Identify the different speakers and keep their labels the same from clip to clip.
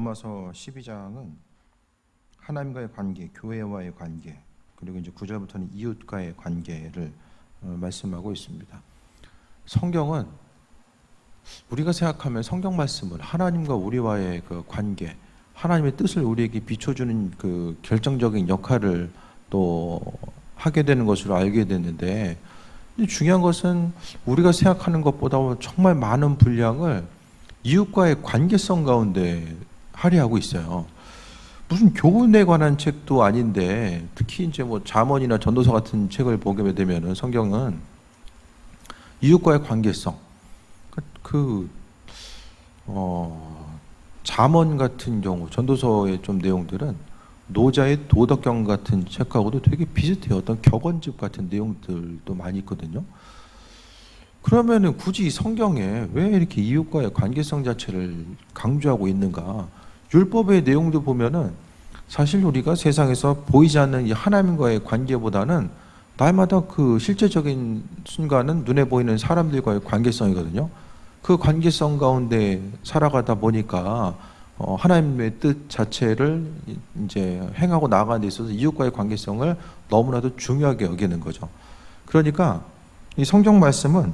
Speaker 1: 로마서 12장은 하나님과의 관계, 교회와의 관계, 그리고 이제 9절부터는 이웃과의 관계를 말씀하고 있습니다. 성경은 우리가 생각하면 성경 말씀은 하나님과 우리와의 그 관계, 하나님의 뜻을 우리에게 비춰주는 그 결정적인 역할을 또 하게 되는 것으로 알게 됐는데, 중요한 것은 우리가 생각하는 것보다 정말 많은 분량을 이웃과의 관계성 가운데 할애하고 있어요. 무슨 교훈에 관한 책도 아닌데, 특히 이제 뭐 잠언이나 전도서 같은 책을 보게 되면은 성경은 이웃과의 관계성, 잠언 같은 경우, 전도서의 좀 내용들은 노자의 도덕경 같은 책하고도 되게 비슷해요. 어떤 격언집 같은 내용들도 많이 있거든요. 그러면은 굳이 성경에 왜 이렇게 이웃과의 관계성 자체를 강조하고 있는가? 율법의 내용도 보면은 사실 우리가 세상에서 보이지 않는 이 하나님과의 관계보다는 날마다 그 실제적인 순간은 눈에 보이는 사람들과의 관계성이거든요. 그 관계성 가운데 살아가다 보니까 하나님의 뜻 자체를 이제 행하고 나가는 데 있어서 이웃과의 관계성을 너무나도 중요하게 여기는 거죠. 그러니까 이 성경 말씀은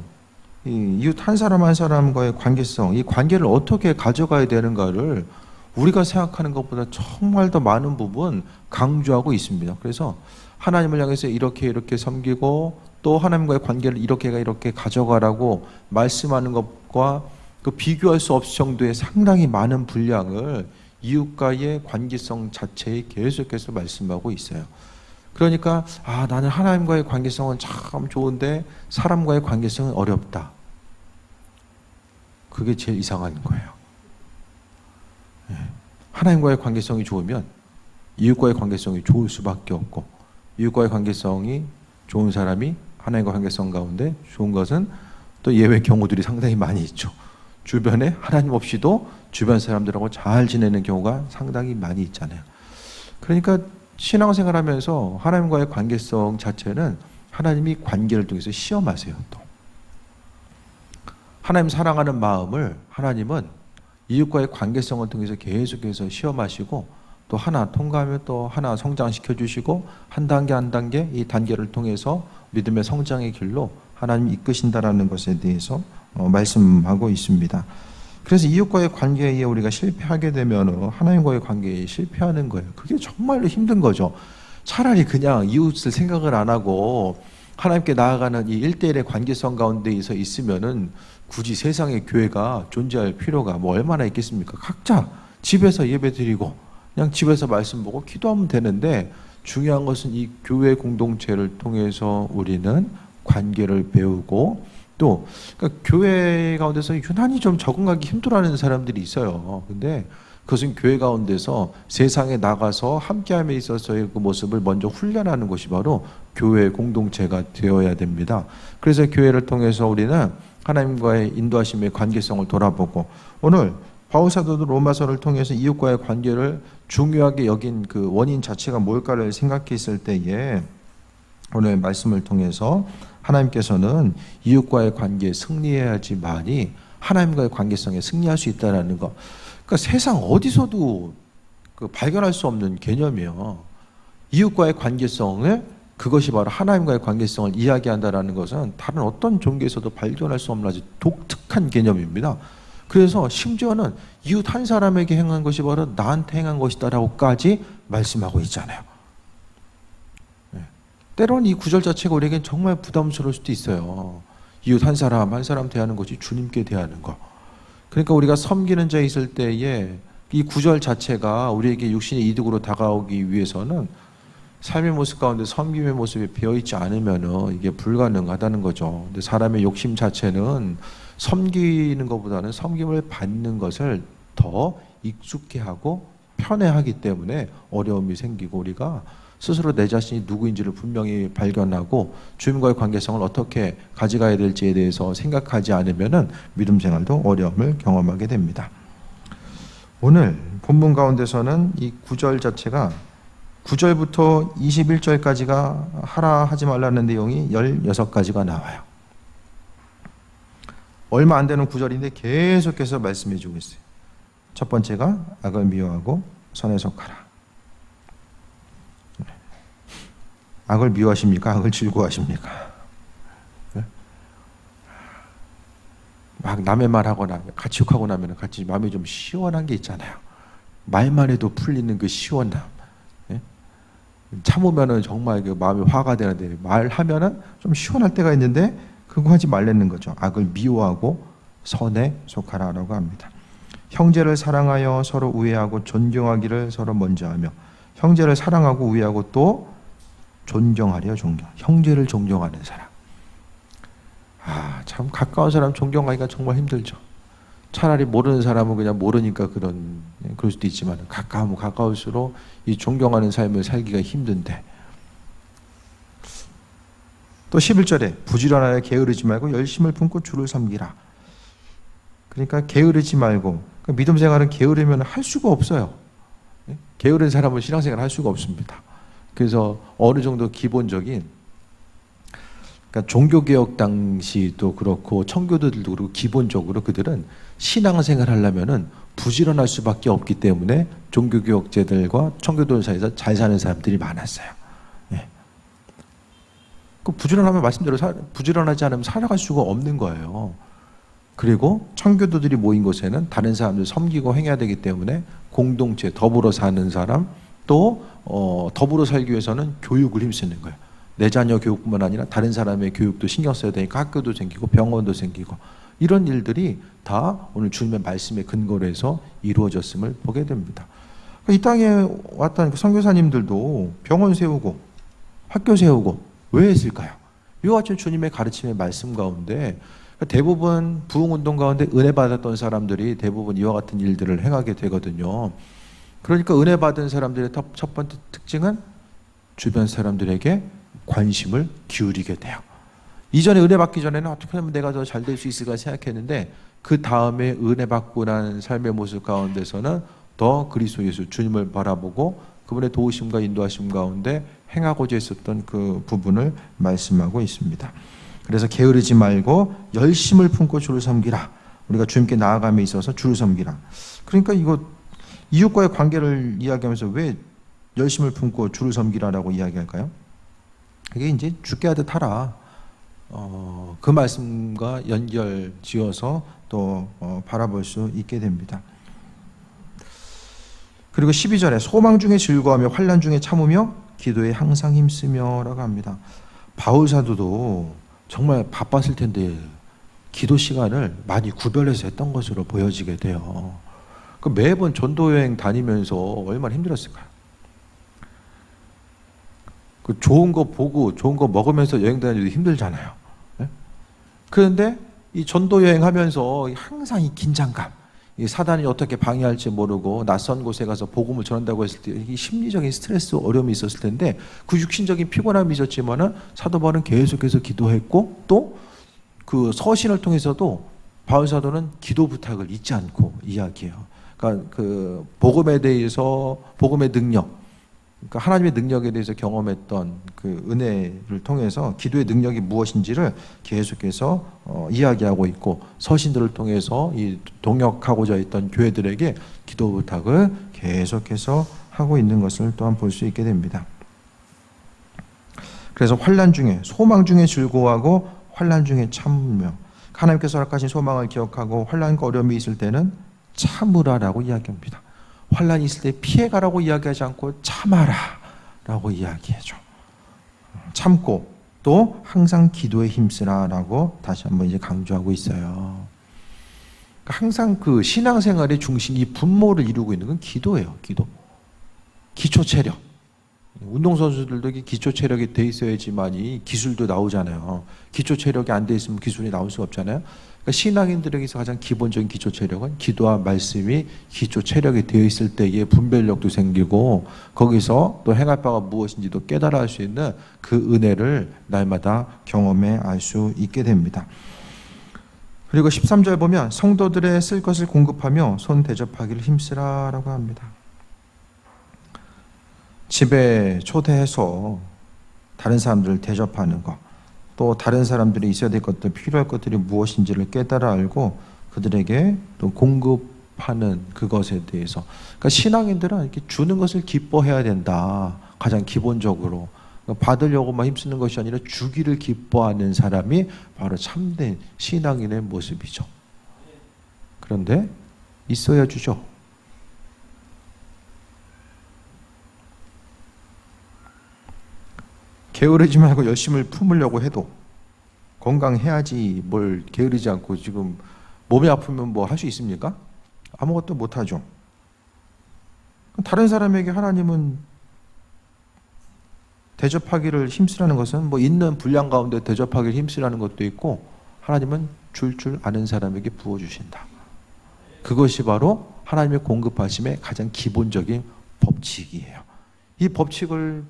Speaker 1: 이 이웃 한 사람 한 사람과의 관계성, 이 관계를 어떻게 가져가야 되는가를 우리가 생각하는 것보다 정말 더 많은 부분 강조하고 있습니다. 그래서 하나님을 향해서 이렇게 섬기고 또 하나님과의 관계를 이렇게 가져가라고 말씀하는 것과 그 비교할 수 없을 정도의 상당히 많은 분량을 이웃과의 관계성 자체에 계속해서 말씀하고 있어요. 그러니까 나는 하나님과의 관계성은 참 좋은데 사람과의 관계성은 어렵다. 그게 제일 이상한 거예요. 하나님과의 관계성이 좋으면 이웃과의 관계성이 좋을 수밖에 없고, 이웃과의 관계성이 좋은 사람이 하나님과 관계성 가운데 좋은 것은 또 예외 경우들이 상당히 많이 있죠. 주변에 하나님 없이도 주변 사람들하고 잘 지내는 경우가 상당히 많이 있잖아요. 그러니까 신앙생활 하면서 하나님과의 관계성 자체는 하나님이 관계를 통해서 시험하세요. 또 하나님 사랑하는 마음을 하나님은 이웃과의 관계성을 통해서 계속해서 시험하시고, 또 하나 통과하면 또 하나 성장시켜 주시고, 한 단계 한 단계 이 단계를 통해서 믿음의 성장의 길로 하나님이 이끄신다라는 것에 대해서 말씀하고 있습니다. 그래서 이웃과의 관계에 우리가 실패하게 되면 하나님과의 관계에 실패하는 거예요. 그게 정말로 힘든 거죠. 차라리 그냥 이웃을 생각을 안 하고 하나님께 나아가는 이 1대1의 관계성 가운데에서 있으면은 굳이 세상의 교회가 존재할 필요가 뭐 얼마나 있겠습니까? 각자 집에서 예배 드리고 그냥 집에서 말씀 보고 기도하면 되는데, 중요한 것은 이 교회 공동체를 통해서 우리는 관계를 배우고, 또 그러니까 교회 가운데서 유난히 좀 적응하기 힘들어하는 사람들이 있어요. 근데 그것은 교회 가운데서 세상에 나가서 함께함에 있어서의 그 모습을 먼저 훈련하는 것이 바로 교회 공동체가 되어야 됩니다. 그래서 교회를 통해서 우리는 하나님과의 인도하심의 관계성을 돌아보고, 오늘 바울 사도도 로마서를 통해서 이웃과의 관계를 중요하게 여긴 그 원인 자체가 뭘까를 생각했을 때에 오늘 말씀을 통해서 하나님께서는 이웃과의 관계에 승리해야지만이 하나님과의 관계성에 승리할 수 있다는 것. 그러니까 세상 어디서도 발견할 수 없는 개념이에요. 이웃과의 관계성을, 그것이 바로 하나님과의 관계성을 이야기한다는 것은 다른 어떤 종교에서도 발견할 수 없는 아주 독특한 개념입니다. 그래서 심지어는 이웃 한 사람에게 행한 것이 바로 나한테 행한 것이다라고까지 말씀하고 있잖아요. 때로는 이 구절 자체가 우리에겐 정말 부담스러울 수도 있어요. 이웃 한 사람 한 사람 대하는 것이 주님께 대하는 것. 그러니까 우리가 섬기는 자에 있을 때에 이 구절 자체가 우리에게 육신의 이득으로 다가오기 위해서는 삶의 모습 가운데 섬김의 모습이 배어있지 않으면 이게 불가능하다는 거죠. 근데 사람의 욕심 자체는 섬기는 것보다는 섬김을 받는 것을 더 익숙해하고 편해하기 때문에 어려움이 생기고, 우리가 스스로 내 자신이 누구인지를 분명히 발견하고 주님과의 관계성을 어떻게 가져가야 될지에 대해서 생각하지 않으면 믿음 생활도 어려움을 경험하게 됩니다. 오늘 본문 가운데서는 이 9절 자체가 9절부터 21절까지가 하라 하지 말라는 내용이 16가지가 나와요. 얼마 안 되는 구절인데 계속해서 말씀해 주고 있어요. 첫 번째가 악을 미워하고 선에 속하라. 악을 미워하십니까? 악을 즐거워하십니까? 막 남의 말하고 나면, 같이 욕하고 나면 같이 마음이 좀 시원한 게 있잖아요. 말만 해도 풀리는 그 시원함. 참으면은 정말 그 마음이 화가 되는데, 말하면은 좀 시원할 때가 있는데 그거 하지 말라는 거죠. 악을 미워하고 선에 속하라라고 합니다. 형제를 사랑하여 서로 우애하고 존경하기를 서로 먼저 하며. 형제를 사랑하고 우애하고 또 존경하려. 형제를 존경하는 사람. 참 가까운 사람 존경하기가 정말 힘들죠. 차라리 모르는 사람은 그냥 모르니까 그럴 수도 있지만, 가까우면 가까울수록 이 존경하는 삶을 살기가 힘든데. 또 11절에 부지런하여 게으르지 말고 열심을 품고 주를 섬기라. 그러니까 게으르지 말고, 믿음 생활은 게으르면 할 수가 없어요. 게으른 사람은 신앙생활 할 수가 없습니다. 그래서 어느 정도 기본적인, 그러니까 종교개혁 당시도 그렇고 청교도들도 그렇고, 기본적으로 그들은 신앙생활 하려면은 부지런할 수밖에 없기 때문에 종교개혁자들과 청교도들 사이에서 잘 사는 사람들이 많았어요. 그 부지런하면 말씀대로 부지런하지 않으면 살아갈 수가 없는 거예요. 그리고 청교도들이 모인 곳에는 다른 사람들 섬기고 행해야 되기 때문에 공동체, 더불어 사는 사람, 또 더불어 살기 위해서는 교육을 힘쓰는 거예요. 내 자녀 교육뿐만 아니라 다른 사람의 교육도 신경 써야 되니까 학교도 생기고 병원도 생기고, 이런 일들이 다 오늘 주님의 말씀에 근거로 해서 이루어졌음을 보게 됩니다. 이 땅에 왔던 선교사님들도 병원 세우고 학교 세우고 왜 했을까요? 이와 같은 주님의 가르침의 말씀 가운데 대부분 부흥운동 가운데 은혜 받았던 사람들이 대부분 이와 같은 일들을 행하게 되거든요. 그러니까 은혜 받은 사람들의 첫 번째 특징은 주변 사람들에게 관심을 기울이게 돼요. 이전에 은혜 받기 전에는 어떻게 하면 내가 더 잘 될 수 있을까 생각했는데, 그 다음에 은혜 받고 난 삶의 모습 가운데서는 더 그리스도 예수 주님을 바라보고 그분의 도우심과 인도하심 가운데 행하고자 했었던 그 부분을 말씀하고 있습니다. 그래서 게으르지 말고 열심을 품고 주를 섬기라. 우리가 주님께 나아감에 있어서 주를 섬기라. 그러니까 이거 이웃과의 관계를 이야기하면서 왜 열심을 품고 주를 섬기라라고 이야기할까요? 그게 이제 죽게 하듯 하라. 그 말씀과 연결 지어서 또 바라볼 수 있게 됩니다. 그리고 12절에 소망 중에 즐거워하며 환난 중에 참으며 기도에 항상 힘쓰며 라고 합니다. 바울 사도도 정말 바빴을 텐데 기도 시간을 많이 구별해서 했던 것으로 보여지게 돼요. 매번 전도여행 다니면서 얼마나 힘들었을까요? 좋은 거 보고 좋은 거 먹으면서 여행 다니기도 힘들잖아요. 그런데 이 전도여행 하면서 항상 이 긴장감, 이 사단이 어떻게 방해할지 모르고 낯선 곳에 가서 복음을 전한다고 했을 때 이 심리적인 스트레스, 어려움이 있었을 텐데, 그 육신적인 피곤함이 있었지만은 사도 바울은 계속해서 기도했고, 또 그 서신을 통해서도 바울 사도는 기도 부탁을 잊지 않고 이야기해요. 그러니까 그 복음에 대해서, 복음의 능력, 그러니까 하나님의 능력에 대해서 경험했던 그 은혜를 통해서 기도의 능력이 무엇인지를 계속해서 이야기하고 있고, 서신들을 통해서 이 동역하고자 했던 교회들에게 기도 부탁을 계속해서 하고 있는 것을 또한 볼 수 있게 됩니다. 그래서 환난 중에, 소망 중에 즐거워하고 환난 중에 참으며, 하나님께서 허락하신 소망을 기억하고 환난과 어려움이 있을 때는 참으라라고 이야기합니다. 환난이 있을 때 피해가라고 이야기하지 않고 참아라 라고 이야기해줘. 참고 또 항상 기도에 힘쓰라 라고 다시 한번 이제 강조하고 있어요. 항상 그 신앙생활의 중심, 이 분모를 이루고 있는 건 기도예요. 기도. 기초 체력. 운동선수들도 기초 체력이 돼 있어야지만이 기술도 나오잖아요. 기초 체력이 안 돼 있으면 기술이 나올 수가 없잖아요. 그러니까 신앙인들에게서 가장 기본적인 기초 체력은 기도와 말씀이 기초 체력이 되어 있을 때의 분별력도 생기고, 거기서 또 행할 바가 무엇인지도 깨달아 할 수 있는 그 은혜를 날마다 경험해 알 수 있게 됩니다. 그리고 13절 보면 성도들의 쓸 것을 공급하며 손 대접하기를 힘쓰라라고 합니다. 집에 초대해서 다른 사람들을 대접하는 것, 또 다른 사람들이 있어야 될 것들, 필요할 것들이 무엇인지를 깨달아 알고 그들에게 또 공급하는 공급하는 그것에 대해서. 그러니까 신앙인들은 이렇게 주는 것을 기뻐해야 된다. 가장 기본적으로. 그러니까 받으려고만 힘쓰는 것이 아니라 주기를 기뻐하는 사람이 바로 참된 신앙인의 모습이죠. 그런데 있어야 주죠. 게으르지 말고 열심을 품으려고 해도 건강해야지 뭘 게으르지 않고 지금 몸이 아프면 뭐 할 수 있습니까? 아무것도 못하죠. 다른 사람에게 하나님은 대접하기를 힘쓰라는 것은 뭐 있는 분량 가운데 대접하기를 힘쓰라는 것도 있고 하나님은 줄 아는 사람에게 부어주신다. 그것이 바로 하나님의 공급하심의 가장 기본적인 법칙이에요. 이 법칙을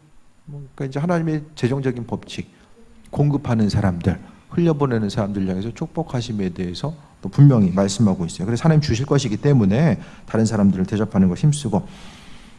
Speaker 1: 그러니까 이제 하나님의 재정적인 법칙, 공급하는 사람들, 흘려보내는 사람들 향해서 축복하심에 대해서 또 분명히 말씀하고 있어요. 그래서 하나님 주실 것이기 때문에 다른 사람들을 대접하는 거 힘쓰고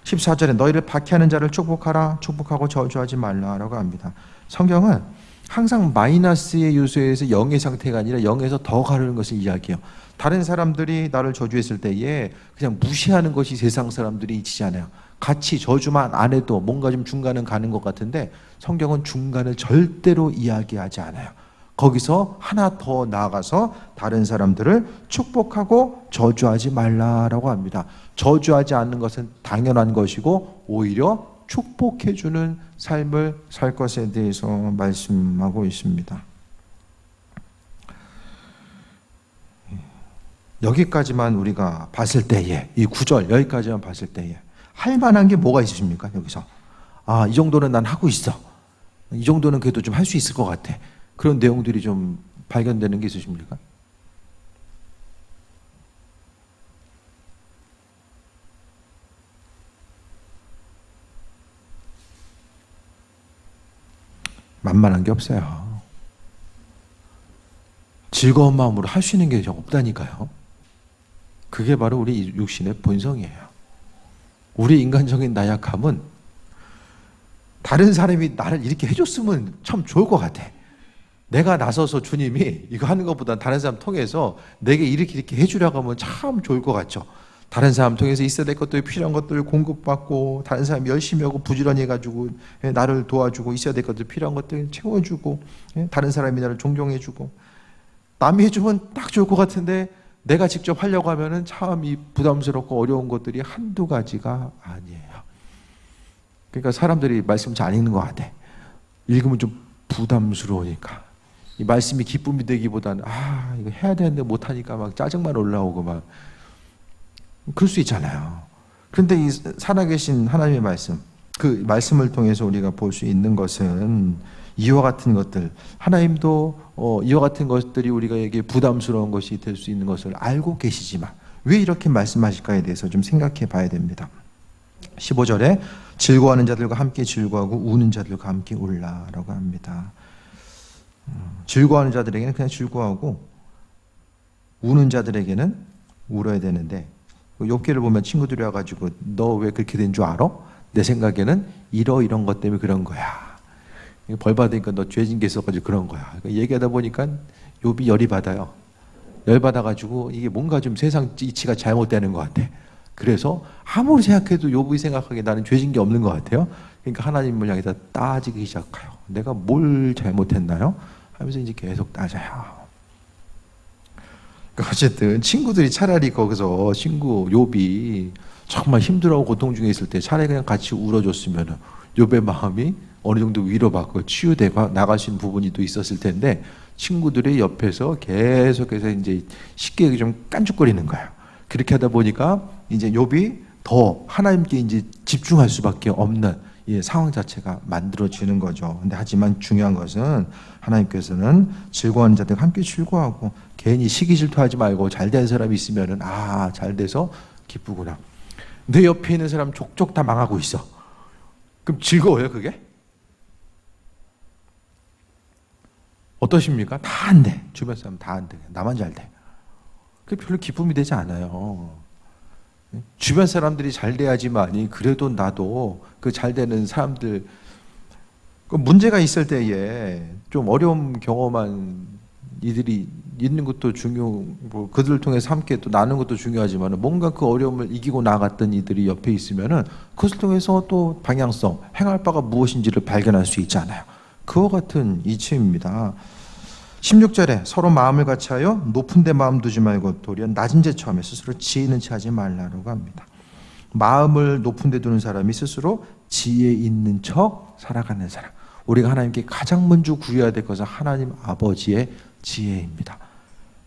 Speaker 1: 14절에 너희를 박해하는 자를 축복하라, 축복하고 저주하지 말라라고 합니다. 성경은 항상 마이너스의 요소에서 0의 상태가 아니라 0에서 더 가르는 것을 이야기해요. 다른 사람들이 나를 저주했을 때에 그냥 무시하는 것이 세상 사람들이 있지 않아요. 같이 저주만 안 해도 뭔가 좀 중간은 가는 것 같은데 성경은 중간을 절대로 이야기하지 않아요. 거기서 하나 더 나아가서 다른 사람들을 축복하고 저주하지 말라라고 합니다. 저주하지 않는 것은 당연한 것이고 오히려 축복해주는 삶을 살 것에 대해서 말씀하고 있습니다. 여기까지만 우리가 봤을 때에, 이 9절 여기까지만 봤을 때에 할 만한 게 뭐가 있으십니까? 여기서 아, 이 정도는 난 하고 있어. 이 정도는 그래도 좀 할 수 있을 것 같아. 그런 내용들이 좀 발견되는 게 있으십니까? 만만한 게 없어요. 즐거운 마음으로 할 수 있는 게 없다니까요. 그게 바로 우리 육신의 본성이에요. 우리 인간적인 나약함은 다른 사람이 나를 이렇게 해줬으면 참 좋을 것 같아. 내가 나서서 주님이 이거 하는 것보다 다른 사람 통해서 내게 이렇게 해주려고 하면 참 좋을 것 같죠. 다른 사람 통해서 있어야 될 것들, 필요한 것들 공급받고 다른 사람이 열심히 하고 부지런히 해가지고 나를 도와주고 있어야 될 것들, 필요한 것들 채워주고 다른 사람이 나를 존경해주고 남이 해주면 딱 좋을 것 같은데 내가 직접 하려고 하면은 참 이 부담스럽고 어려운 것들이 한두 가지가 아니에요. 그러니까 사람들이 말씀 잘 안 읽는 것 같아. 읽으면 좀 부담스러우니까. 이 말씀이 기쁨이 되기보다는 아 이거 해야 되는데 못하니까 막 짜증만 올라오고 막 그럴 수 있잖아요. 그런데 이 살아계신 하나님의 말씀, 그 말씀을 통해서 우리가 볼 수 있는 것은 이와 같은 것들, 하나님도 이와 같은 것들이 우리가에게 부담스러운 것이 될 수 있는 것을 알고 계시지만 왜 이렇게 말씀하실까에 대해서 좀 생각해 봐야 됩니다. 15절에 즐거워하는 자들과 함께 즐거워하고 우는 자들과 함께 울라라고 합니다. 즐거워하는 자들에게는 그냥 즐거워하고 우는 자들에게는 울어야 되는데 욥기를 보면 친구들이 와가지고 너 왜 그렇게 된 줄 알아? 내 생각에는 이런 것 때문에 그런 거야. 벌 받으니까 너 죄진 게 있어가지고 그런 거야. 얘기하다 보니까 욥이 열이 받아요. 열 받아가지고 이게 뭔가 좀 세상 이치가 잘못되는 것 같아. 그래서 아무리 생각해도 욥이 생각하기에 나는 죄진 게 없는 것 같아요. 그러니까 하나님을 향해서 따지기 시작해요. 내가 뭘 잘못했나요? 하면서 이제 계속 따져요. 어쨌든 친구들이 차라리 거기서 친구 욥이 정말 힘들어하고 고통 중에 있을 때 차라리 그냥 같이 울어줬으면 욥의 마음이 어느 정도 위로받고 치유되고 나갈 수 있는 부분이 또 있었을 텐데 친구들이 옆에서 계속해서 이제 쉽게 좀 깐죽거리는 거예요. 그렇게 하다 보니까 이제 욥이 더 하나님께 이제 집중할 수밖에 없는 상황 자체가 만들어지는 거죠. 근데 하지만 중요한 것은 하나님께서는 즐거워하는 자들과 함께 즐거워하고 괜히 시기 질투하지 말고 잘된 사람이 있으면은 잘 돼서 기쁘구나. 내 옆에 있는 사람 족족 다 망하고 있어. 그럼 즐거워요 그게? 어떠십니까? 다 안 돼. 주변 사람 다 안 돼. 나만 잘 돼. 그게 별로 기쁨이 되지 않아요. 주변 사람들이 잘 돼야지만이 그래도 나도 그 잘 되는 사람들 문제가 있을 때에 좀 어려움 경험한 이들이 있는 것도 그들을 통해서 함께 또 나누는 것도 중요하지만 뭔가 그 어려움을 이기고 나갔던 이들이 옆에 있으면은 그것을 통해서 또 방향성, 행할 바가 무엇인지를 발견할 수 있잖아요. 그와 같은 이치입니다. 16절에 서로 마음을 같이하여 높은 데 마음 두지 말고 도리어 낮은 데 처함에 스스로 지혜 있는 체 하지 말라고 합니다. 마음을 높은 데 두는 사람이 스스로 지혜 있는 척 살아가는 사람. 우리가 하나님께 가장 먼저 구해야 될 것은 하나님 아버지의 지혜입니다.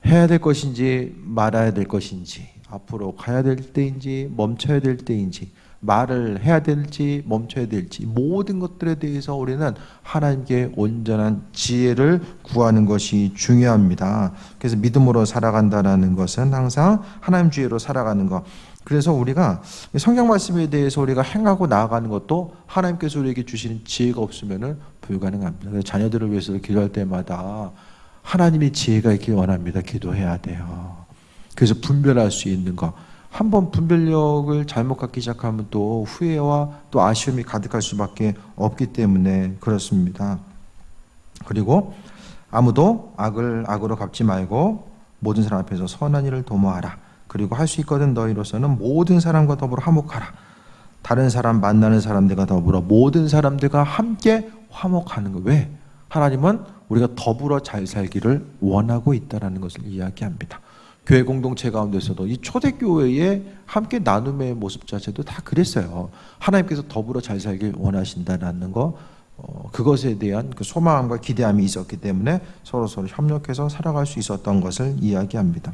Speaker 1: 해야 될 것인지 말아야 될 것인지, 앞으로 가야 될 때인지 멈춰야 될 때인지, 말을 해야 될지 멈춰야 될지, 모든 것들에 대해서 우리는 하나님께 온전한 지혜를 구하는 것이 중요합니다. 그래서 믿음으로 살아간다는 것은 항상 하나님 주의로 살아가는 것. 그래서 우리가 성경 말씀에 대해서 우리가 행하고 나아가는 것도 하나님께서 우리에게 주시는 지혜가 없으면 불가능합니다. 그래서 자녀들을 위해서 기도할 때마다 하나님의 지혜가 있길 원합니다. 기도해야 돼요. 그래서 분별할 수 있는 것. 한번 분별력을 잘못 갖기 시작하면 또 후회와 또 아쉬움이 가득할 수밖에 없기 때문에 그렇습니다. 그리고 아무도 악을 악으로 갚지 말고 모든 사람 앞에서 선한 일을 도모하라. 그리고 할 수 있거든 너희로서는 모든 사람과 더불어 화목하라. 다른 사람 만나는 사람들과 더불어 모든 사람들과 함께 화목하는 거. 왜? 하나님은 우리가 더불어 잘 살기를 원하고 있다는 것을 이야기합니다. 교회 공동체 가운데서도 이 초대교회의 함께 나눔의 모습 자체도 다 그랬어요. 하나님께서 더불어 잘 살길 원하신다는 거, 그것에 대한 그 소망과 기대함이 있었기 때문에 서로 협력해서 살아갈 수 있었던 것을 이야기합니다.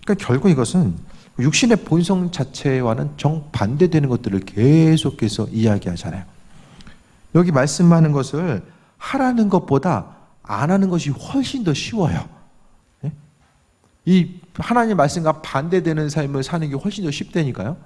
Speaker 1: 그러니까 결국 이것은 육신의 본성 자체와는 정반대되는 것들을 계속해서 이야기하잖아요. 여기 말씀하는 것을 하라는 것보다 안 하는 것이 훨씬 더 쉬워요. 이 하나님 말씀과 반대되는 삶을 사는 게 훨씬 더 쉽다니까요.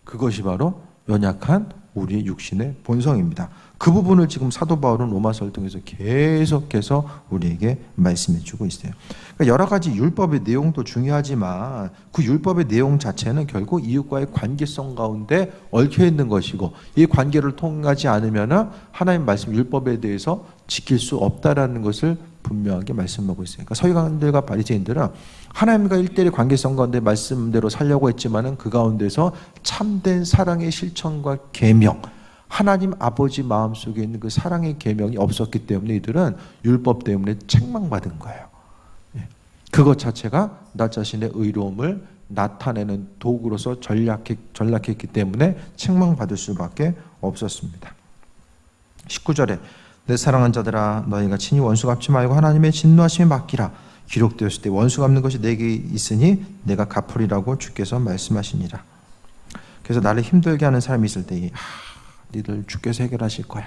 Speaker 1: 그것이 바로 연약한 우리의 육신의 본성입니다. 그 부분을 지금 사도 바울은 로마서를 통해서 계속해서 우리에게 말씀해 주고 있어요. 그러니까 여러 가지 율법의 내용도 중요하지만 그 율법의 내용 자체는 결국 이웃과의 관계성 가운데 얽혀 있는 것이고, 이 관계를 통하지 않으면 하나님 말씀 율법에 대해서 지킬 수 없다라는 것을 분명하게 말씀하고 있어요. 그러니까 서기관들과 바리새인들은 하나님과 일대일의 관계성 가운데 말씀대로 살려고 했지만은 그 가운데서 참된 사랑의 실천과 계명, 하나님 아버지 마음속에 있는 그 사랑의 계명이 없었기 때문에 이들은 율법 때문에 책망받은 거예요. 그것 자체가 나 자신의 의로움을 나타내는 도구로서 전락했기 때문에 책망받을 수밖에 없었습니다. 19절에 내 사랑하는 자들아 너희가 친히 원수 갚지 말고 하나님의 진노하심에 맡기라. 기록되었을 때 원수 갚는 것이 내게 있으니 내가 갚으리라고 주께서 말씀하시니라. 그래서 나를 힘들게 하는 사람이 있을 때 니들 주께서 해결하실 거야.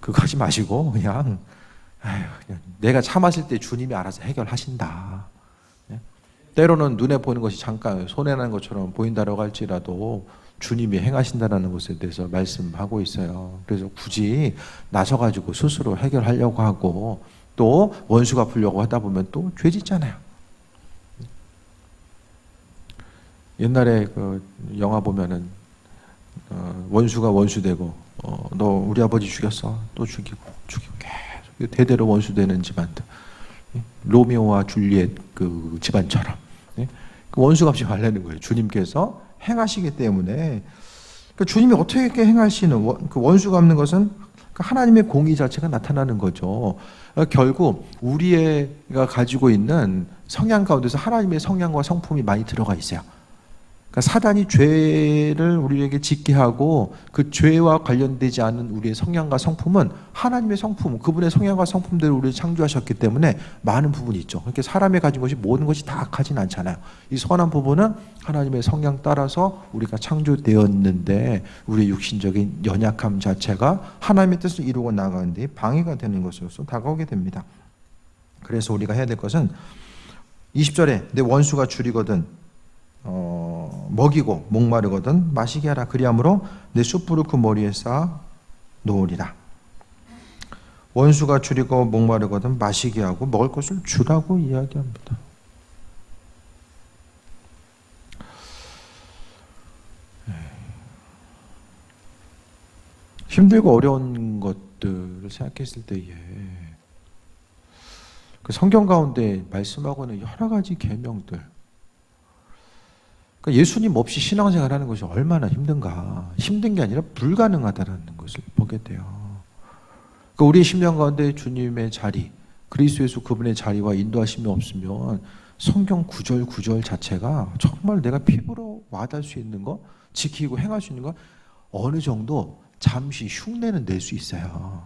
Speaker 1: 그거 하지 마시고 그냥 내가 참았을 때 주님이 알아서 해결하신다. 때로는 눈에 보이는 것이 잠깐 손해나는 것처럼 보인다라고 할지라도 주님이 행하신다는 것에 대해서 말씀하고 있어요. 그래서 굳이 나서가지고 스스로 해결하려고 하고 또 원수 갚으려고 하다 보면 또 죄 짓잖아요. 옛날에 그 영화 보면은 원수가 원수되고 너 우리 아버지 죽였어. 또 죽이고 계속 대대로 원수되는 집안들. 로미오와 줄리엣 그 집안처럼. 그 원수 갚지 말라는 거예요. 주님께서 행하시기 때문에. 그러니까 주님이 어떻게 행하시는 그 원수 갚는 것은 하나님의 공의 자체가 나타나는 거죠. 결국 우리가 가지고 있는 성향 가운데서 하나님의 성향과 성품이 많이 들어가 있어요. 그러니까 사단이 죄를 우리에게 짓게 하고 그 죄와 관련되지 않은 우리의 성향과 성품은 하나님의 성품, 그분의 성향과 성품대로 우리를 창조하셨기 때문에 많은 부분이 있죠. 그렇게 사람이 가진 것이 모든 것이 다 악하진 않잖아요. 이 선한 부분은 하나님의 성향 따라서 우리가 창조되었는데 우리의 육신적인 연약함 자체가 하나님의 뜻을 이루고 나가는데 방해가 되는 것으로서 다가오게 됩니다. 그래서 우리가 해야 될 것은 20절에 내 원수가 줄이거든 먹이고 목마르거든 마시게 하라. 그리함으로 내 숯불을 그 머리에 쌓아 놓으리라. 원수가 줄이고 목마르거든 마시게 하고 먹을 것을 주라고 이야기합니다. 힘들고 어려운 것들을 생각했을 때에 그 성경 가운데 말씀하고는 여러 가지 계명들. 그러니까 예수님 없이 신앙생활하는 것이 얼마나 힘든가. 힘든 게 아니라 불가능하다는 것을 보게 돼요. 그러니까 우리의 심령 가운데 주님의 자리, 그리스도 예수 그분의 자리와 인도하심이 없으면 성경 구절 자체가 정말 내가 피부로 와닿을 수 있는 거, 지키고 행할 수 있는 거 어느 정도 잠시 흉내는 낼 수 있어요.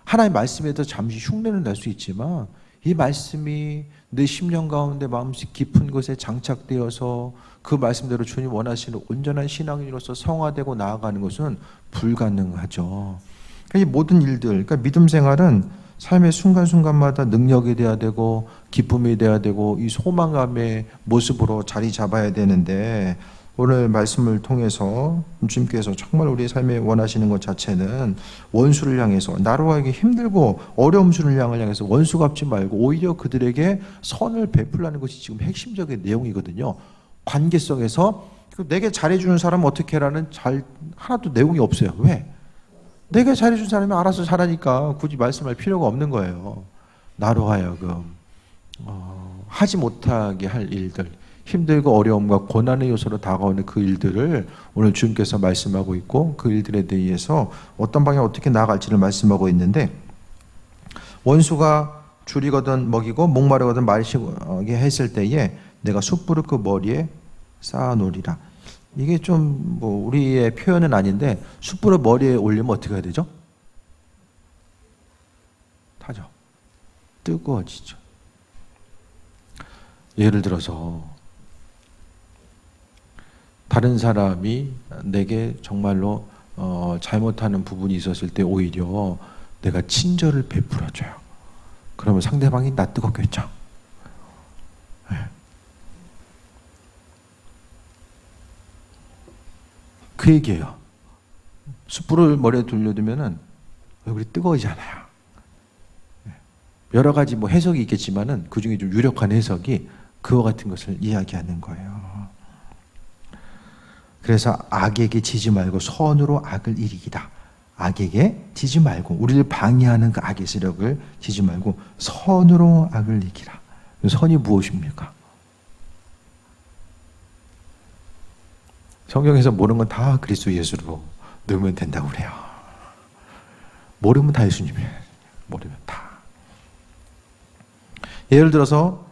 Speaker 1: 하나님의 말씀에도 잠시 흉내는 낼 수 있지만 이 말씀이 내 심령 가운데 마음속 깊은 곳에 장착되어서 그 말씀대로 주님 원하시는 온전한 신앙인으로서 성화되고 나아가는 것은 불가능하죠. 이 모든 일들, 그러니까 믿음 생활은 삶의 순간순간마다 능력이 돼야 되고 기쁨이 돼야 되고 이 소망감의 모습으로 자리 잡아야 되는데, 오늘 말씀을 통해서 주님께서 정말 우리의 삶에 원하시는 것 자체는 원수를 향해서, 나로 하여금 힘들고 어려움 주는 양을 향해서 원수 갚지 말고 오히려 그들에게 선을 베풀라는 것이 지금 핵심적인 내용이거든요. 관계성에서 내게 잘해주는 사람은 어떻게 해라는 하나도 내용이 없어요. 왜? 내게 잘해준 사람이 알아서 잘하니까 굳이 말씀할 필요가 없는 거예요. 나로 하여금 하지 못하게 할 일들, 힘들고 어려움과 고난의 요소로 다가오는 그 일들을 오늘 주님께서 말씀하고 있고, 그 일들에 대해서 어떤 방향 어떻게 나아갈지를 말씀하고 있는데, 원수가 줄이거든 먹이고 목마르거든 마시게 했을 때에 내가 숯불을 그 머리에 쌓아놓으리라. 이게 좀 우리의 표현은 아닌데, 숯불을 머리에 올리면 어떻게 해야 되죠? 타죠. 뜨거워지죠. 예를 들어서 다른 사람이 내게 정말로 잘못하는 부분이 있었을 때 오히려 내가 친절을 베풀어줘요. 그러면 상대방이 나 뜨겁겠죠. 네. 그 얘기예요. 숯불을 머리에 돌려두면은 얼굴이 뜨거워지잖아요. 여러 가지 해석이 있겠지만은 그 중에 좀 유력한 해석이 그와 같은 것을 이야기하는 거예요. 그래서 악에게 지지 말고 선으로 악을 이기라. 악에게 지지 말고, 우리를 방해하는 그 악의 세력을 지지 말고 선으로 악을 이기라. 선이 무엇입니까? 성경에서 모르는 건 다 그리스도 예수로 넣으면 된다고 그래요. 모르면 다 예수님이에요. 모르면 다. 예를 들어서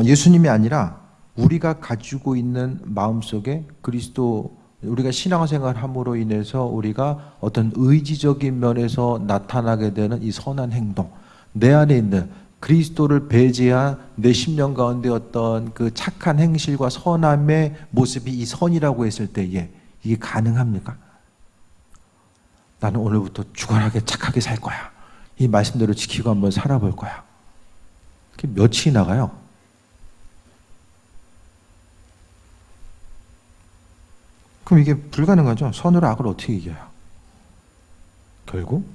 Speaker 1: 예수님이 아니라 우리가 가지고 있는 마음속에 그리스도, 우리가 신앙생활 함으로 인해서 우리가 어떤 의지적인 면에서 나타나게 되는 이 선한 행동, 내 안에 있는 그리스도를 배제한 내 심령 가운데 어떤 그 착한 행실과 선함의 모습이 이 선이라고 했을 때에 이게 가능합니까? 나는 오늘부터 주관하게 착하게 살 거야. 이 말씀대로 지키고 한번 살아볼 거야. 그게 며칠이 나가요? 그럼 이게 불가능하죠. 선으로 악을 어떻게 이겨요? 결국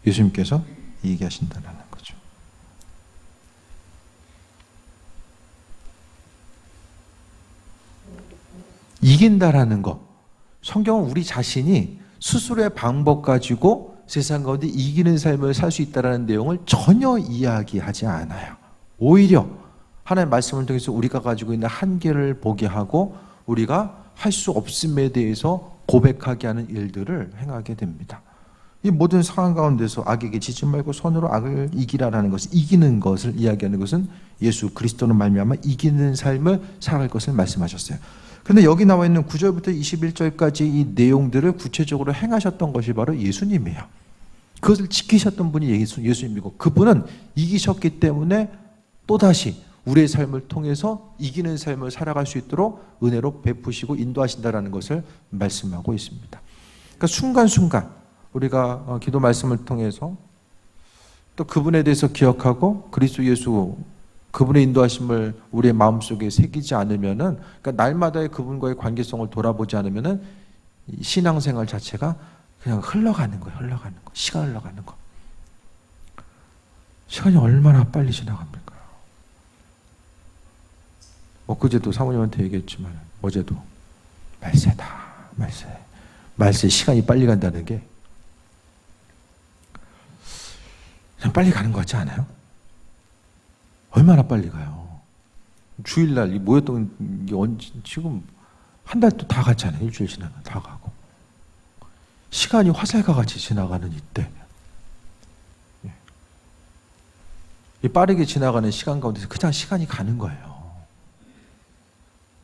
Speaker 1: 예수님께서 얘기하신다는 거죠. 이긴다라는 거, 성경은 우리 자신이 스스로의 방법 가지고 세상 가운데 이기는 삶을 살 수 있다는 내용을 전혀 이야기하지 않아요. 오히려 하나님의 말씀을 통해서 우리가 가지고 있는 한계를 보게 하고 우리가 할 수 없음에 대해서 고백하게 하는 일들을 행하게 됩니다. 이 모든 상황 가운데서 악에게 지지 말고 선으로 악을 이기라라는 것은, 이기는 것을 이야기하는 것은 예수 그리스도는 말미암아 이기는 삶을 살아갈 것을 말씀하셨어요. 그런데 여기 나와 있는 9절부터 21절까지 이 내용들을 구체적으로 행하셨던 것이 바로 예수님이에요. 그것을 지키셨던 분이 예수님이고, 그분은 이기셨기 때문에 또다시 우리의 삶을 통해서 이기는 삶을 살아갈 수 있도록 은혜로 베푸시고 인도하신다는 것을 말씀하고 있습니다. 그러니까 순간순간 우리가 기도 말씀을 통해서 또 그분에 대해서 기억하고 그리스도 예수 그분의 인도하심을 우리의 마음속에 새기지 않으면은, 그러니까 날마다의 그분과의 관계성을 돌아보지 않으면은 신앙생활 자체가 그냥 흘러가는 거예요. 흘러가는 거. 시간 흘러가는 거. 시간이 얼마나 빨리 지나갑니까? 엊그제도 사모님한테 얘기했지만 어제도 말세다. 말세 시간이 빨리 간다는 게 그냥 빨리 가는 것 같지 않아요? 얼마나 빨리 가요. 주일날 모였던 게 지금 한 달도 다 갔잖아요. 일주일 지나면 다 가고. 시간이 화살과 같이 지나가는 이때, 이 빠르게 지나가는 시간 가운데서 그냥 시간이 가는 거예요.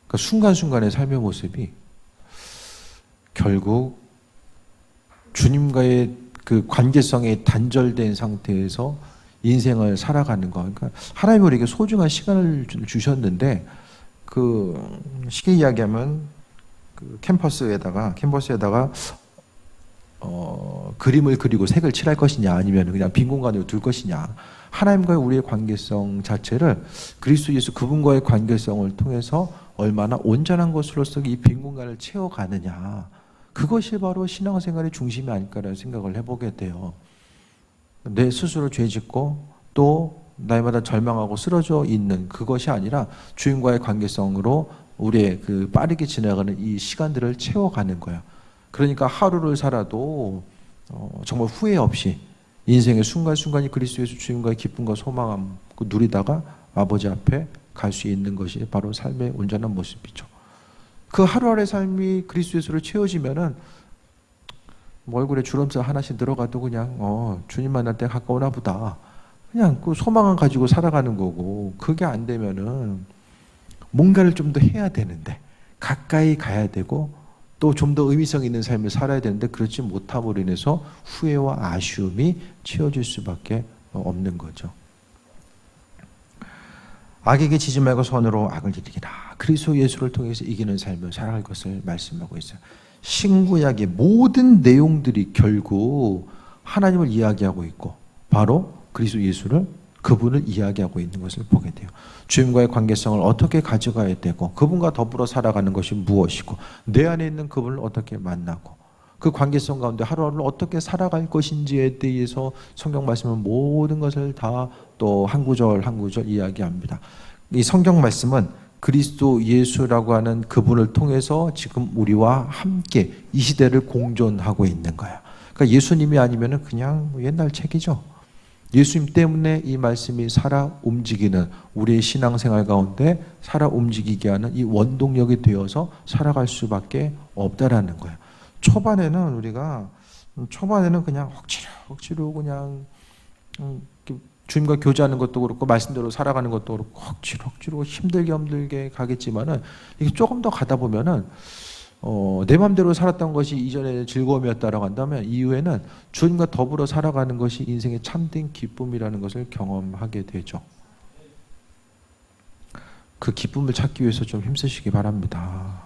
Speaker 1: 그러니까 순간순간의 삶의 모습이 결국 주님과의 그 관계성이 단절된 상태에서 인생을 살아가는 거. 그러니까 하나님이 우리에게 소중한 시간을 주셨는데, 그 쉽게 이야기하면 그 캠퍼스에다가 그림을 그리고 색을 칠할 것이냐, 아니면 그냥 빈 공간으로 둘 것이냐. 하나님과의 우리의 관계성 자체를 그리스도 예수 그분과의 관계성을 통해서 얼마나 온전한 것으로서 이 빈 공간을 채워가느냐. 그것이 바로 신앙생활의 중심이 아닐까라는 생각을 해보게 돼요. 내 스스로 죄짓고 또 날마다 절망하고 쓰러져 있는 그것이 아니라 주님과의 관계성으로 우리의 그 빠르게 지나가는 이 시간들을 채워가는 거야. 그러니까 하루를 살아도 정말 후회 없이 인생의 순간순간이 그리스도 예수 주님과의 기쁨과 소망을 누리다가 아버지 앞에 갈 수 있는 것이 바로 삶의 온전한 모습이죠. 그 하루하루의 삶이 그리스도 예수를 채워지면은 뭐 얼굴에 주름살 하나씩 들어가도 그냥 주님 만날 때 가까우나 보다. 그냥 그 소망을 가지고 살아가는 거고, 그게 안 되면은 뭔가를 좀 더 해야 되는데, 가까이 가야 되고 또 좀 더 의미성 있는 삶을 살아야 되는데, 그렇지 못함으로 인해서 후회와 아쉬움이 채워질 수밖에 없는 거죠. 악에게 지지 말고 선으로 악을 이기라. 그리스도 예수를 통해서 이기는 삶을 살아갈 것을 말씀하고 있어요. 신구약의 모든 내용들이 결국 하나님을 이야기하고 있고, 바로 그리스도 예수를, 그분을 이야기하고 있는 것을 보게 돼요. 주님과의 관계성을 어떻게 가져가야 되고, 그분과 더불어 살아가는 것이 무엇이고, 내 안에 있는 그분을 어떻게 만나고, 그 관계성 가운데 하루하루를 어떻게 살아갈 것인지에 대해서 성경 말씀은 모든 것을 다 또 한 구절 한 구절 이야기합니다. 이 성경 말씀은 그리스도 예수라고 하는 그분을 통해서 지금 우리와 함께 이 시대를 공존하고 있는 거야. 그러니까 예수님이 아니면은 그냥 옛날 책이죠. 예수님 때문에 이 말씀이 살아 움직이는, 우리의 신앙생활 가운데 살아 움직이게 하는 이 원동력이 되어서 살아갈 수밖에 없다라는 거예요. 초반에는 그냥 억지로 그냥 주님과 교제하는 것도 그렇고 말씀대로 살아가는 것도 그렇고 억지로 힘들게 가겠지만은, 이게 조금 더 가다 보면은 내 마음대로 살았던 것이 이전에 즐거움이었다라고 한다면, 이후에는 주님과 더불어 살아가는 것이 인생의 참된 기쁨이라는 것을 경험하게 되죠. 그 기쁨을 찾기 위해서 좀 힘쓰시기 바랍니다.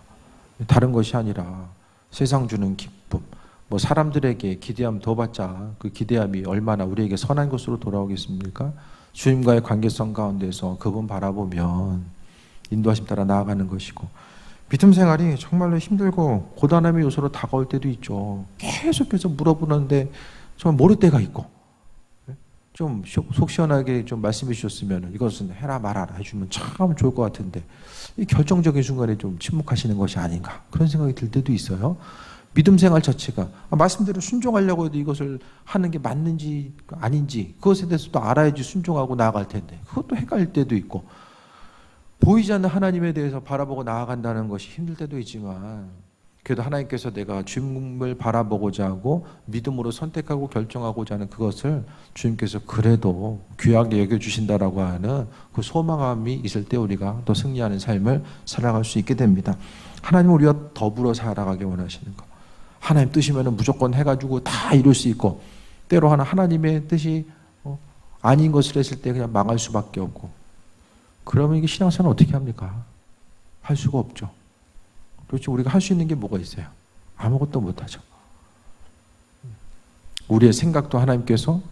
Speaker 1: 다른 것이 아니라 세상 주는 기쁨, 뭐 사람들에게 기대함 더 받자, 그 기대함이 얼마나 우리에게 선한 것으로 돌아오겠습니까? 주님과의 관계성 가운데서 그분 바라보면 인도하심 따라 나아가는 것이고, 믿음 생활이 정말로 힘들고 고단함의 요소로 다가올 때도 있죠. 계속해서 물어보는데 정말 모를 때가 있고, 좀 속 시원하게 좀 말씀해 주셨으면 이것은 해라 말아라 해주면 참 좋을 것 같은데, 이 결정적인 순간에 좀 침묵하시는 것이 아닌가, 그런 생각이 들 때도 있어요. 믿음 생활 자체가 말씀대로 순종하려고 해도 이것을 하는 게 맞는지 아닌지 그것에 대해서도 알아야지 순종하고 나아갈 텐데, 그것도 헷갈릴 때도 있고, 보이지 않는 하나님에 대해서 바라보고 나아간다는 것이 힘들 때도 있지만, 그래도 하나님께서 내가 주님을 바라보고자 하고 믿음으로 선택하고 결정하고자 하는 그것을 주님께서 그래도 귀하게 여겨주신다라고 하는 그 소망함이 있을 때 우리가 더 승리하는 삶을 살아갈 수 있게 됩니다. 하나님은 우리와 더불어 살아가게 원하시는 것, 하나님 뜻이면 무조건 해가지고 다 이룰 수 있고, 때로 하나님의 뜻이 아닌 것을 했을 때 그냥 망할 수밖에 없고, 그러면 이게 신앙생활 어떻게 합니까? 할 수가 없죠. 그렇죠. 우리가 할 수 있는 게 뭐가 있어요? 아무것도 못하죠. 우리의 생각도 하나님께서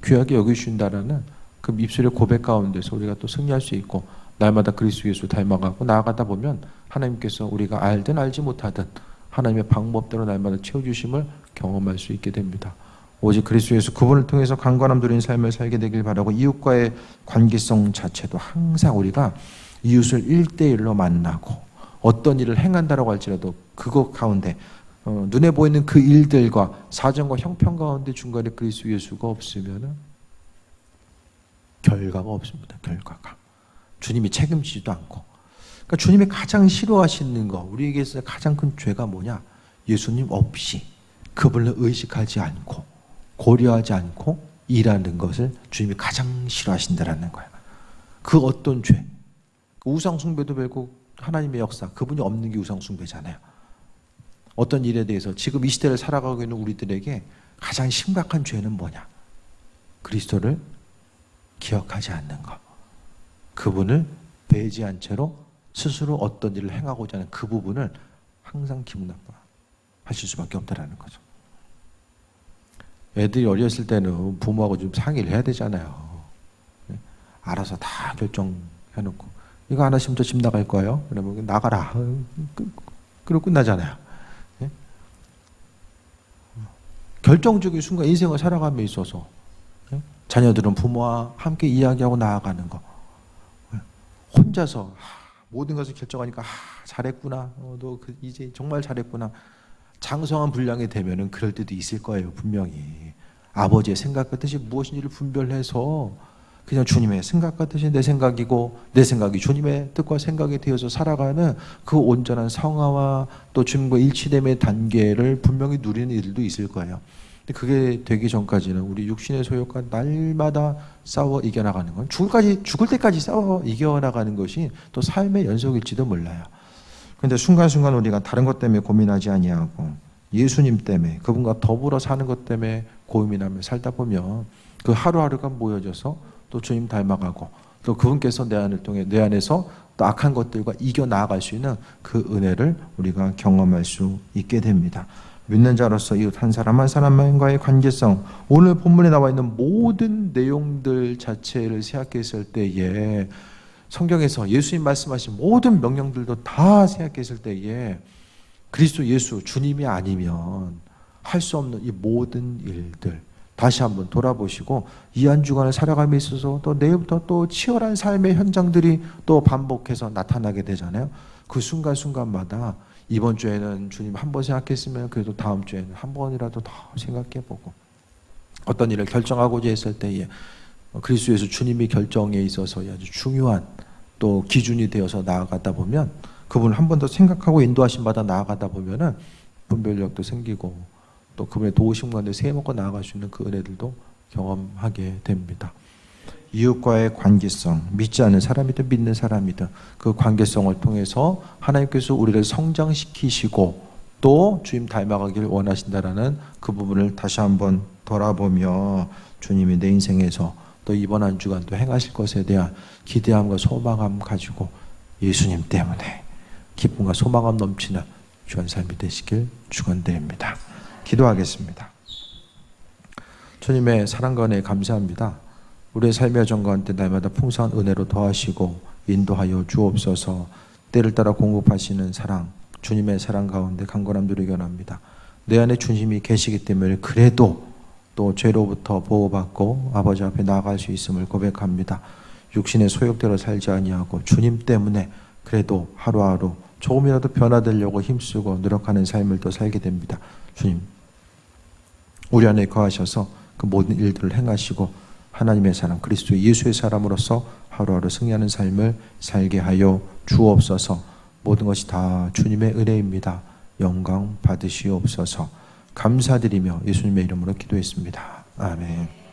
Speaker 1: 귀하게 여기신다라는 그 입술의 고백 가운데서 우리가 또 승리할 수 있고, 날마다 그리스도 예수 닮아가고 나아가다 보면 하나님께서 우리가 알든 알지 못하든 하나님의 방법대로 날마다 채워주심을 경험할 수 있게 됩니다. 오직 그리스도 예수 그분을 통해서 강건함 누린 삶을 살게 되길 바라고, 이웃과의 관계성 자체도 항상 우리가 이웃을 1대1로 만나고 어떤 일을 행한다라고 할지라도 그것 가운데 눈에 보이는 그 일들과 사정과 형편 가운데 중간에 그리스도 예수가 없으면 결과가 없습니다. 결과가. 주님이 책임지지도 않고. 그러니까 주님이 가장 싫어하시는 거, 우리에게서 가장 큰 죄가 뭐냐? 예수님 없이 그분을 의식하지 않고 고려하지 않고 일하는 것을 주님이 가장 싫어하신다라는 거야. 그 어떤 죄, 우상 숭배도 결국 하나님의 역사, 그분이 없는 게 우상 숭배잖아요. 어떤 일에 대해서 지금 이 시대를 살아가고 있는 우리들에게 가장 심각한 죄는 뭐냐? 그리스도를 기억하지 않는 것. 그분을 배제한 채로 스스로 어떤 일을 행하고자 하는 그 부분을 항상 기분 나빠하실 수밖에 없다라는 거죠. 애들이 어렸을 때는 부모하고 좀 상의를 해야 되잖아요. 알아서 다 결정해놓고 이거 안 하시면 저 집 나갈 거예요. 그러면 나가라. 그리고 끝나잖아요. 결정적인 순간 인생을 살아감에 있어서 자녀들은 부모와 함께 이야기하고 나아가는 거. 혼자서 모든 것을 결정하니까 잘했구나. 너 이제 정말 잘했구나. 장성한 분량이 되면은 그럴 때도 있을 거예요. 분명히. 아버지의 생각과 뜻이 무엇인지를 분별해서 그냥 주님의 생각과 뜻이 내 생각이고 내 생각이 주님의 뜻과 생각이 되어서 살아가는 그 온전한 성화와 또 주님과 일치됨의 단계를 분명히 누리는 일도 있을 거예요. 근데 그게 되기 전까지는 우리 육신의 소욕과 날마다 싸워 이겨나가는 건 죽을 때까지 싸워 이겨나가는 것이 또 삶의 연속일지도 몰라요. 그런데 순간순간 우리가 다른 것 때문에 고민하지 아니하고 예수님 때문에 그분과 더불어 사는 것 때문에 고민하며 살다 보면 그 하루하루가 모여져서 또 주님 닮아가고 또 그분께서 내 안을 통해 내 안에서 또 악한 것들과 이겨 나아갈 수 있는 그 은혜를 우리가 경험할 수 있게 됩니다. 믿는 자로서 이웃 한 사람 한 사람과의 관계성, 오늘 본문에 나와 있는 모든 내용들 자체를 생각했을 때에 성경에서 예수님 말씀하신 모든 명령들도 다 생각했을 때에 그리스도 예수 주님이 아니면 할 수 없는 이 모든 일들 다시 한번 돌아보시고 이 한 주간을 살아감에 있어서 또 내일부터 또 치열한 삶의 현장들이 또 반복해서 나타나게 되잖아요. 그 순간순간마다 이번 주에는 주님 한 번 생각했으면 그래도 다음 주에는 한 번이라도 더 생각해보고 어떤 일을 결정하고자 했을 때에 그리스도 예수 주님이 결정에 있어서 아주 중요한 또 기준이 되어서 나아가다 보면 그분을 한 번 더 생각하고 인도하심 받아 나아가다 보면은 분별력도 생기고 또 그분의 도우심 가운데 세워먹고 나아갈 수 있는 그 은혜들도 경험하게 됩니다. 이웃과의 관계성, 믿지 않는 사람이든 믿는 사람이든 그 관계성을 통해서 하나님께서 우리를 성장시키시고 또 주님 닮아가기를 원하신다라는 그 부분을 다시 한번 돌아보며 주님이 내 인생에서 또 이번 한 주간도 행하실 것에 대한 기대함과 소망함 가지고 예수님 때문에 기쁨과 소망함 넘치는 주간 삶이 되시길 축원드립니다. 기도하겠습니다. 주님의 사랑과 은혜에 감사합니다. 우리의 삶의 여정 가운데 날마다 풍성한 은혜로 더하시고 인도하여 주옵소서. 때를 따라 공급하시는 사랑, 주님의 사랑 가운데 강건함 누리기 원합니다. 내 안에 주님이 계시기 때문에 그래도 또 죄로부터 보호받고 아버지 앞에 나아갈 수 있음을 고백합니다. 육신의 소욕대로 살지 아니하고 주님 때문에 그래도 하루하루 조금이라도 변화되려고 힘쓰고 노력하는 삶을 또 살게 됩니다. 주님, 우리 안에 거하셔서 그 모든 일들을 행하시고 하나님의 사람, 그리스도 예수의 사람으로서 하루하루 승리하는 삶을 살게 하여 주옵소서. 모든 것이 다 주님의 은혜입니다. 영광 받으시옵소서. 감사드리며 예수님의 이름으로 기도했습니다. 아멘.